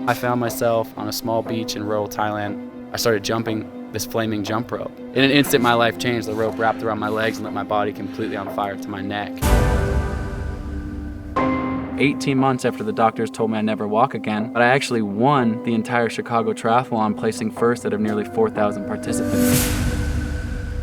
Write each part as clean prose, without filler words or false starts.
I found myself on a small beach in rural Thailand. I started jumping this flaming jump rope. In an instant, my life changed. The rope wrapped around my legs and lit my body completely on fire to my neck. 18 months after the doctors told me I'd never walk again, but I actually won the entire Chicago Triathlon, placing first out of nearly 4,000 participants.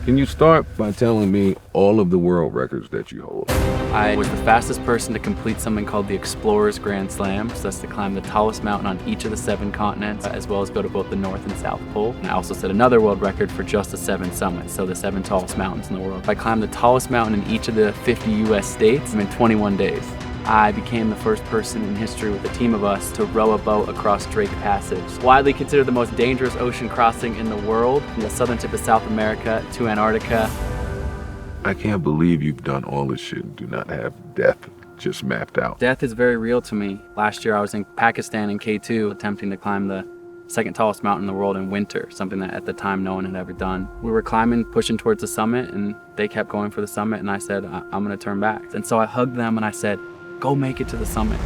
Can you start by telling me all of the world records that you hold? I was the fastest person to complete something called the Explorers Grand Slam, so that's to climb the tallest mountain on each of the 7 continents, as well as go to both the North and South Pole. And I also set another world record for just the 7 summits, so the 7 tallest mountains in the world. I climbed the tallest mountain in each of the 50 US states in 21 days. I became the first person in history with a team of us to row a boat across Drake Passage, widely considered the most dangerous ocean crossing in the world, from the southern tip of South America to Antarctica. I can't believe you've done all this shit and do not have death just mapped out. Death is very real to me. Last year I was in Pakistan in K2 attempting to climb the second tallest mountain in the world in winter, something that at the time no one had ever done. We were climbing, pushing towards the summit, and they kept going for the summit, and I said, I'm gonna turn back. And so I hugged them and I said, go make it to the summit.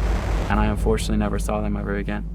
And I unfortunately never saw them ever again.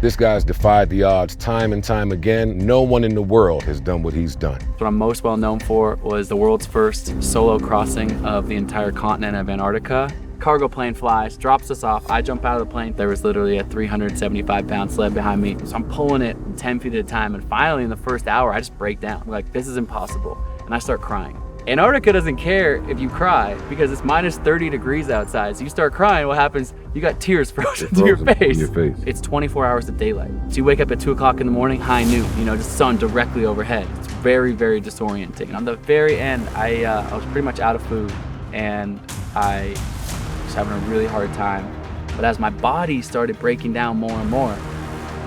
This guy's defied the odds time and time again. No one in the world has done what he's done. What I'm most well known for was the world's first solo crossing of the entire continent of Antarctica. Cargo plane flies, drops us off. I jump out of the plane. There was literally a 375-pound sled behind me. So I'm pulling it 10 feet at a time. And finally, in the first hour, I just break down. I'm like, this is impossible. And I start crying. Antarctica doesn't care if you cry because it's minus 30 degrees outside. So you start crying, what happens? You got tears frozen to your face. It's 24 hours of daylight. So you wake up at 2 o'clock in the morning, high noon, just sun directly overhead. It's very, very disorienting. And on the very end, I was pretty much out of food and I was having a really hard time. But as my body started breaking down more and more,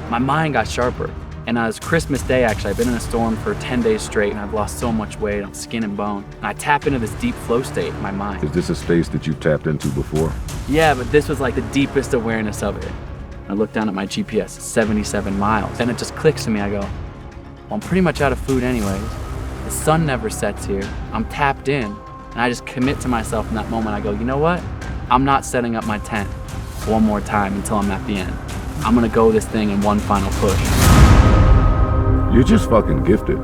my mind got sharper. And it was Christmas Day, actually. I've been in a storm for 10 days straight and I've lost so much weight, I'm skin and bone. And I tap into this deep flow state in my mind. Is this a space that you've tapped into before? Yeah, but this was like the deepest awareness of it. I look down at my GPS, 77 miles. And it just clicks to me, I go, well, I'm pretty much out of food anyways. The sun never sets here. I'm tapped in. And I just commit to myself in that moment. I go, you know what? I'm not setting up my tent one more time until I'm at the end. I'm gonna go this thing in one final push. You're just fucking gifted.